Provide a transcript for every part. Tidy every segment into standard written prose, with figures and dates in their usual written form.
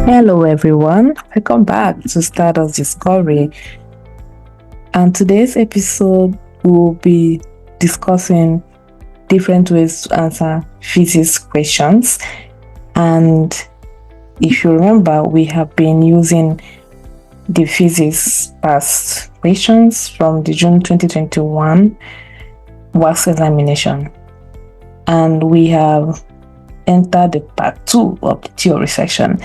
Hello everyone, welcome back to Stardust Discovery, and today's episode will be discussing different ways to answer physics questions. And if you remember, we have been using the physics past questions from the June 2021 WASSCE examination, and we have entered the part 2 of the theory section.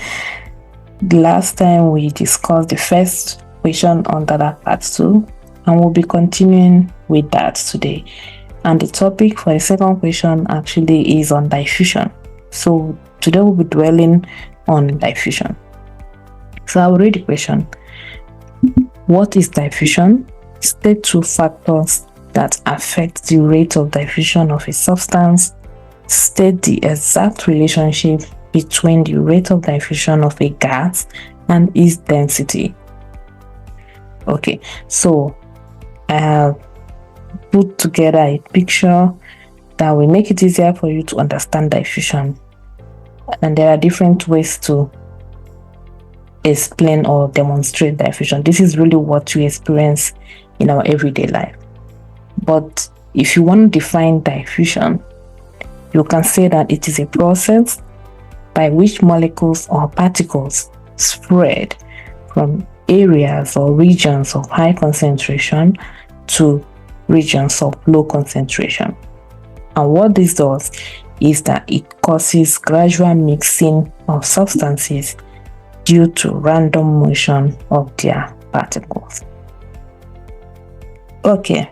The last time we discussed the first question under that part 2, and we'll be continuing with that today. And the topic for the second question actually is on diffusion. So today we'll be dwelling on diffusion. So I'll read the question. What is diffusion? State two factors that affect the rate of diffusion of a substance. State the exact relationship between the rate of diffusion of a gas and its density. Okay, so I have put together a picture that will make it easier for you to understand diffusion. And there are different ways to explain or demonstrate diffusion. This is really what we experience in our everyday life. But if you want to define diffusion, you can say that it is a process by which molecules or particles spread from areas or regions of high concentration to regions of low concentration. And what this does is that it causes gradual mixing of substances due to random motion of their particles. Okay,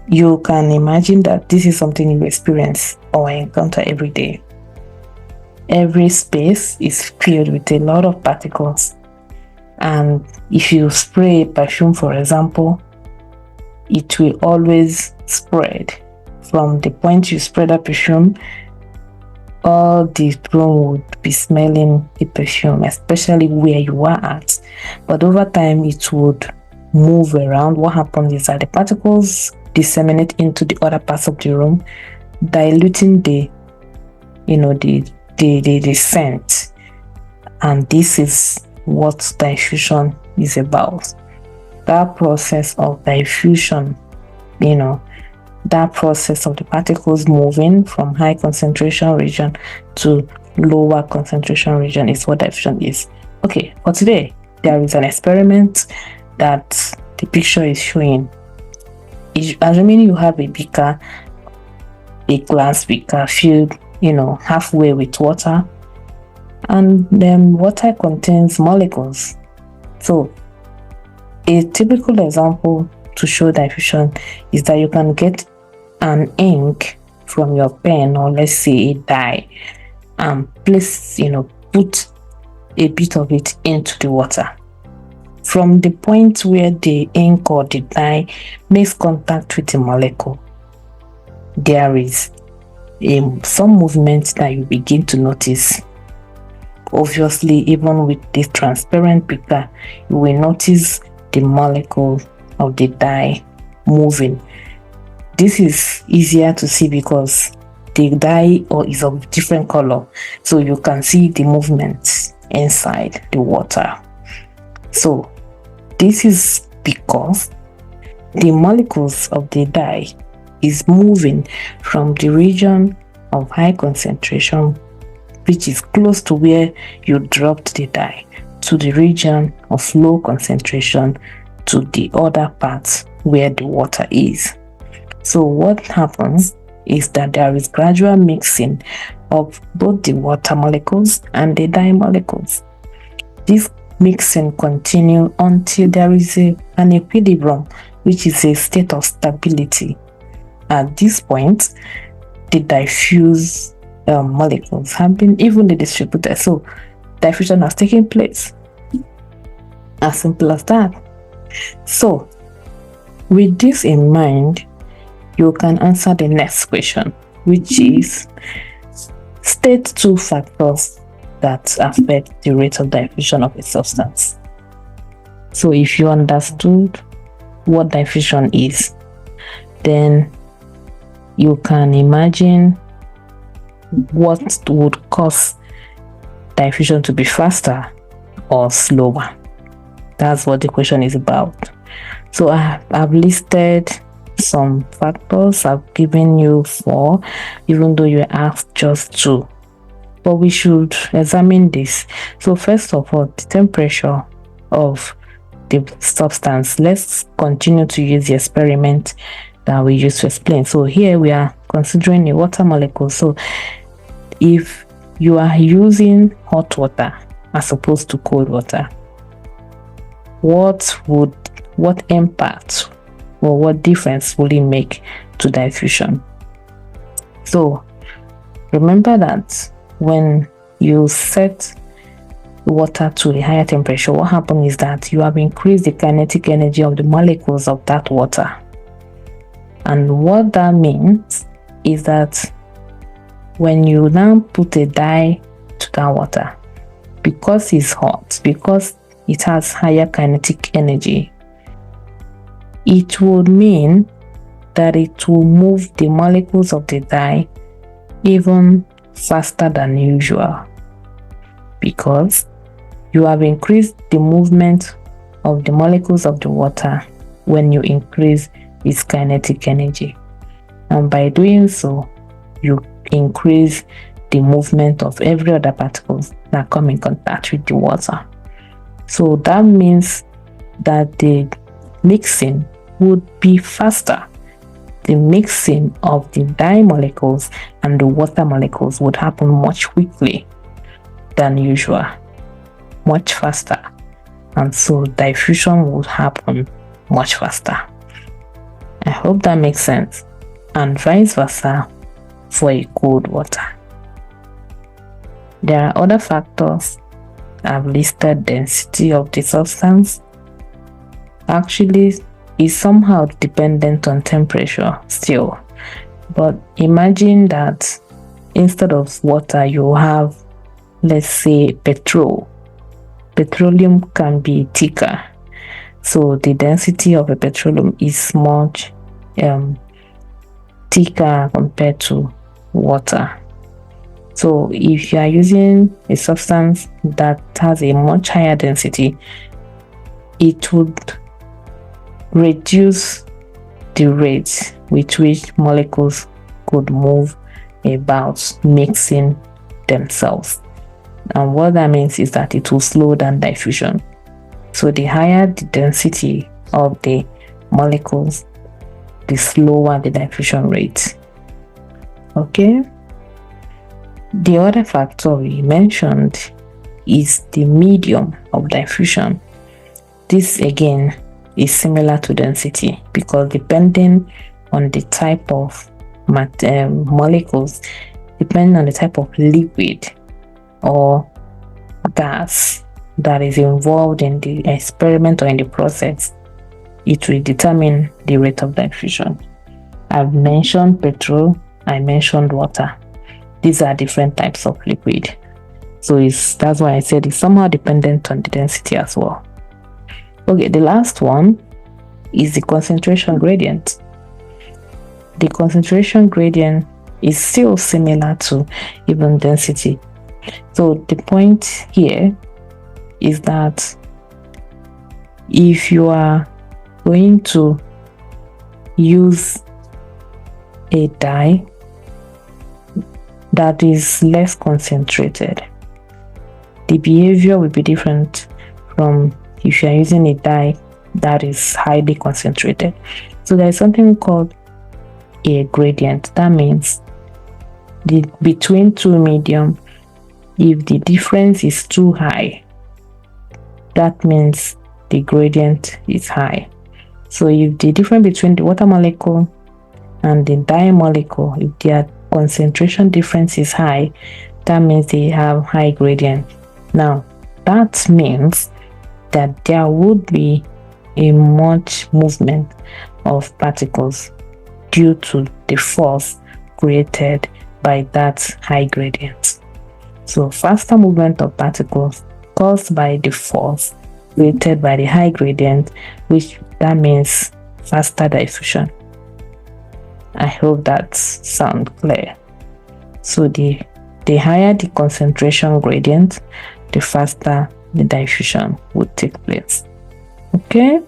you can imagine that this is something you experience or encounter every day. Every space is filled with a lot of particles, and if you spray perfume, for example, it will always spread. From the point you spread that perfume, all the room would be smelling the perfume, especially where you are at. But over time, it would move around. What happens is that the particles disseminate into the other parts of the room, diluting the scent. And this is what diffusion is about. That process of diffusion, that process of the particles moving from high concentration region to lower concentration region is what diffusion is. Okay, for today, there is an experiment that the picture is showing. Assuming you have a beaker, a glass beaker filled halfway with water, and then water contains molecules. So a typical example to show diffusion is that you can get an ink from your pen, or let's say a dye, and put a bit of it into the water. From the point where the ink or the dye makes contact with the molecule, there is some movement that you begin to notice. Obviously, even with this transparent beaker, you will notice the molecule of the dye moving. This is easier to see because the dye is of different color, so you can see the movement inside the water. So this is because the molecules of the dye is moving from the region of high concentration, which is close to where you dropped the dye, to the region of low concentration, to the other parts where the water is. So what happens is that there is gradual mixing of both the water molecules and the dye molecules. This mixing continues until there is an equilibrium, which is a state of stability. At this point, the diffuse molecules have been evenly distributed, so diffusion has taken place. As simple as that. So with this in mind, you can answer the next question, which is state two factors that affect the rate of diffusion of a substance. So if you understood what diffusion is, then you can imagine what would cause diffusion to be faster or slower? That's what the question is about. So I've listed some factors. I've given you 4, even though you asked just 2. But we should examine this. So first of all, the temperature of the substance. Let's continue to use the experiment that we used to explain. So here we are considering a water molecule. So if you are using hot water as opposed to cold water, what impact or what difference will it make to diffusion? So remember that when you set water to a higher temperature, what happens is that you have increased the kinetic energy of the molecules of that water. And what that means is that when you now put a dye to that water, because it's hot, because it has higher kinetic energy, it would mean that it will move the molecules of the dye even faster than usual, because you have increased the movement of the molecules of the water when you increase its kinetic energy. And by doing so, you increase the movement of every other particles that come in contact with the water. So that means that the mixing would be faster. The mixing of the dye molecules and the water molecules would happen much quickly than usual, much faster, and so diffusion would happen much faster. I hope that makes sense, and vice versa for a cold water. There are other factors. I've listed density of the substance. Actually, is somehow dependent on temperature still, but imagine that instead of water you have, let's say, petrol. Petroleum can be thicker, so the density of a petroleum is much thicker compared to water. So if you are using a substance that has a much higher density, it would reduce the rate with which molecules could move about mixing themselves. And what that means is that it will slow down diffusion. So the higher the density of the molecules, the slower the diffusion rate. Okay. The other factor we mentioned is the medium of diffusion. This again is similar to density, because depending on the type of molecules, depending on the type of liquid or gas that is involved in the experiment or in the process, it will determine the rate of diffusion. I've mentioned petrol, I mentioned water. These are different types of liquid. So that's why I said it's somehow dependent on the density as well. Okay, the last one is the concentration gradient. The concentration gradient is still similar to even density. So the point here is that if you are going to use a dye that is less concentrated, the behavior will be different from if you are using a dye that is highly concentrated. So there is something called a gradient. That means between two medium, if the difference is too high, that means the gradient is high. So if the difference between the water molecule and the dye molecule, if their concentration difference is high, that means they have high gradient. Now that means that there would be a much movement of particles due to the force created by that high gradient. So faster movement of particles caused by the force created by the high gradient, which that means faster diffusion. I hope that sounds clear. So the the higher the concentration gradient, the faster the diffusion would take place. Okay,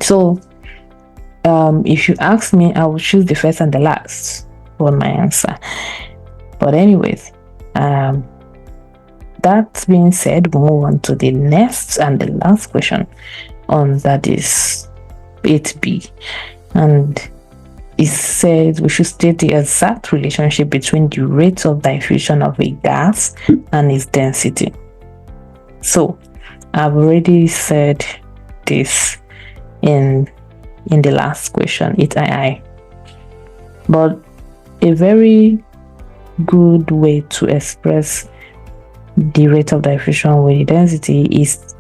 so if you ask me, I will choose the first and the last for my answer. But anyways, that being said, we'll move on to the next and the last question on that is 8b, and it says we should state the exact relationship between the rate of diffusion of a gas and its density. So I've already said this in the last question, 8ii, but a very good way to express the rate of diffusion with the density is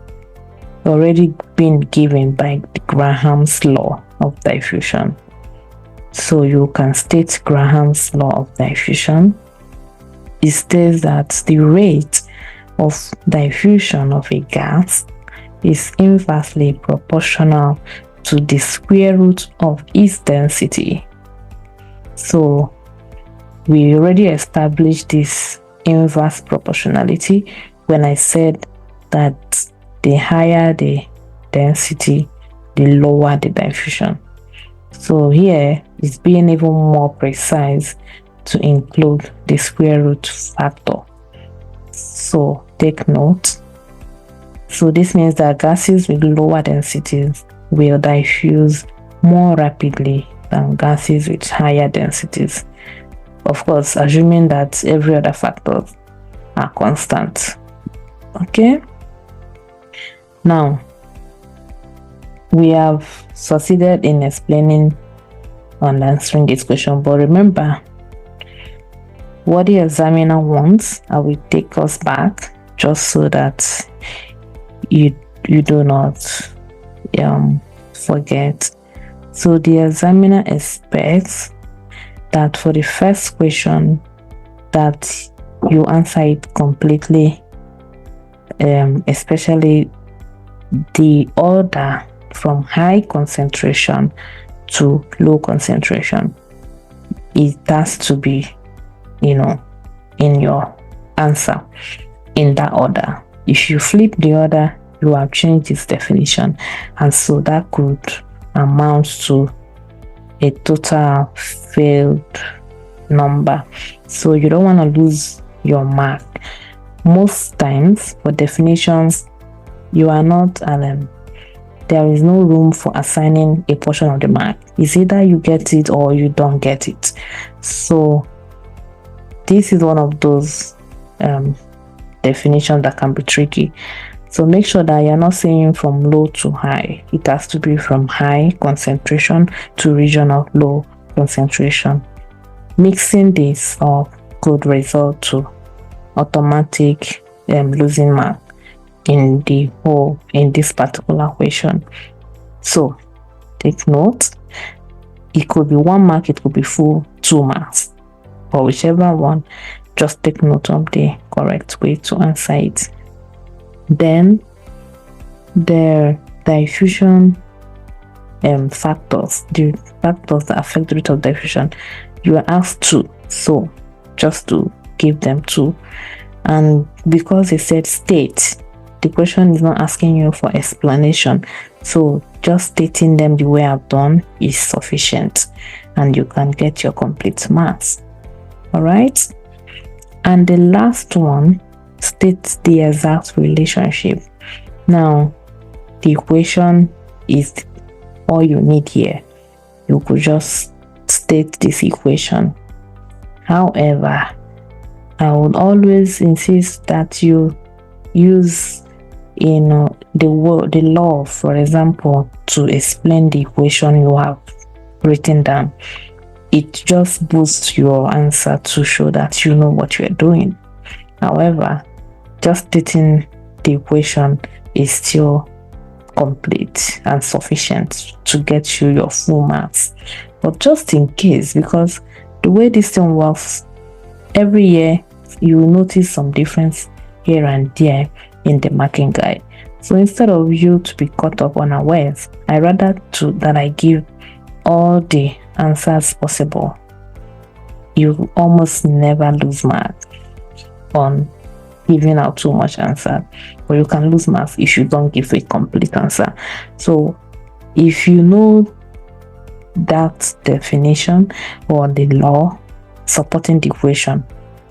already been given by Graham's law of diffusion. So you can state Graham's law of diffusion. It states that the rate of diffusion of a gas is inversely proportional to the square root of its density. So we already established this inverse proportionality when I said that the higher the density, the lower the diffusion. So here it's being even more precise to include the square root factor. So take note. So this means that gases with lower densities will diffuse more rapidly than gases with higher densities. Of course, assuming that every other factors are constant. Okay. Now, we have succeeded in explaining and answering this question, but remember what the examiner wants. I will take us back just so that you do not forget. So the examiner expects that for the first question that you answer it completely, especially the order from high concentration to low concentration. It has to be, in your answer in that order. If you flip the order, you have changed its definition, and so that could amount to a total failed number. So you don't want to lose your mark. Most times for definitions, you are not there is no room for assigning a portion of the mark. It's either you get it or you don't get it. So this is one of those definitions that can be tricky. So make sure that you're not saying from low to high. It has to be from high concentration to region of low concentration. Mixing this up could result to automatic losing mark in this particular question. So take note, it could be 1 mark, it could be full 2 marks, or whichever one, just take note of the correct way to answer it. Then the diffusion factors, the factors that affect the rate of diffusion, you are asked 2, so just to give them 2. And because it said state, the question is not asking you for explanation, so just stating them the way I've done is sufficient, and you can get your complete marks. All right, and the last one states the exact relationship. Now the equation is all you need here. You could just state this equation. However, I would always insist that you use the law, for example, to explain the equation you have written down. It just boosts your answer to show that you know what you're doing. However, just stating the equation is still complete and sufficient to get you your full marks. But just in case, because the way this thing works, every year you will notice some difference here and there in the marking guide. So instead of you to be caught up unawares, I rather that I give all the answers possible. You almost never lose marks. on giving out too much answer, but you can lose marks if you don't give a complete answer. So if you know that definition or the law supporting the equation,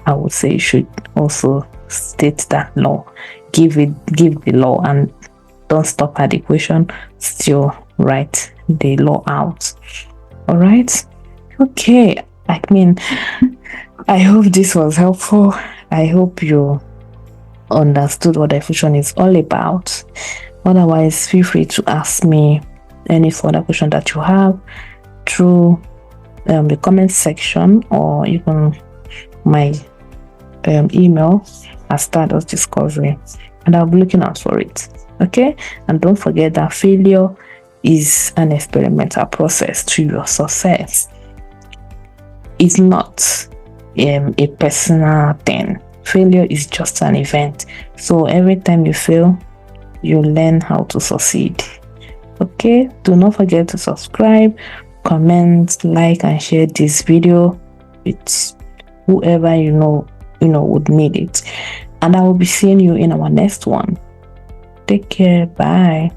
I would say you should also state that law. Give the law, and don't stop at the equation, still write the law out. All right. Okay, I mean, I hope this was helpful. I hope you understood what diffusion is all about. Otherwise, feel free to ask me any further question that you have through the comment section, or even my email at Stardust Discovery, and I'll be looking out for it. Okay, and don't forget that failure is an experimental process to your success. It's not a personal thing. Failure is just an event. So every time you fail, you learn how to succeed. Okay, do not forget to subscribe, comment, like, and share this video with whoever you know would need it. And I will be seeing you in our next one. Take care. Bye.